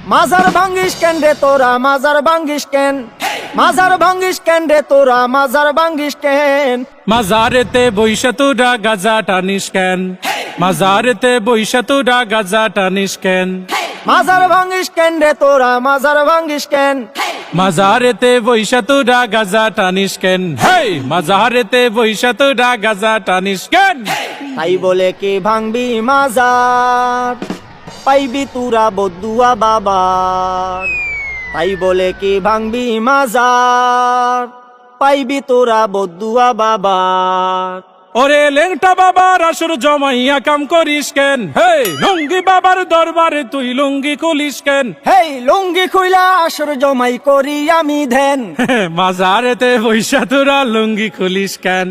মাজার ভাঙ্গিস কেন রে তোরা মাজার ভাঙ্গিস কেন মাজার ভাঙ্গিস কেন রে তোরা মাজার ভাঙ্গিস কেন মাজারেতে বইসা তোরা গাজা টানিস কেন মাজারেতে বইসা তোরা গাজা টানিস কেন মাজার ভাঙ্গিস কেন রে তোরা মাজার ভাঙ্গিস কেন মাজারেতে বইসা তোরা গাজা টানিস কেন হেই মাজারেতে বইসা তোরা গাজা টানিস কেন তাই বলে কি ভাঙবি মাজার পাইবি তুরা বদুয়া বাবার তাই বলে কি ভাঙবি মাজার পাইবি তোরা বদুয়া বাবার ওরে লেংটা বাবার আসর জমাইয়া কাম করিস কেন হেই লুঙ্গি বাবার দরবারে তুই লুঙ্গি খুলিস কেন হেই লুঙ্গি খুইলা আসর জমাই করি আমি ধ্যান মাজারেতে বইসা তোরা লুঙ্গি খুলিস কেন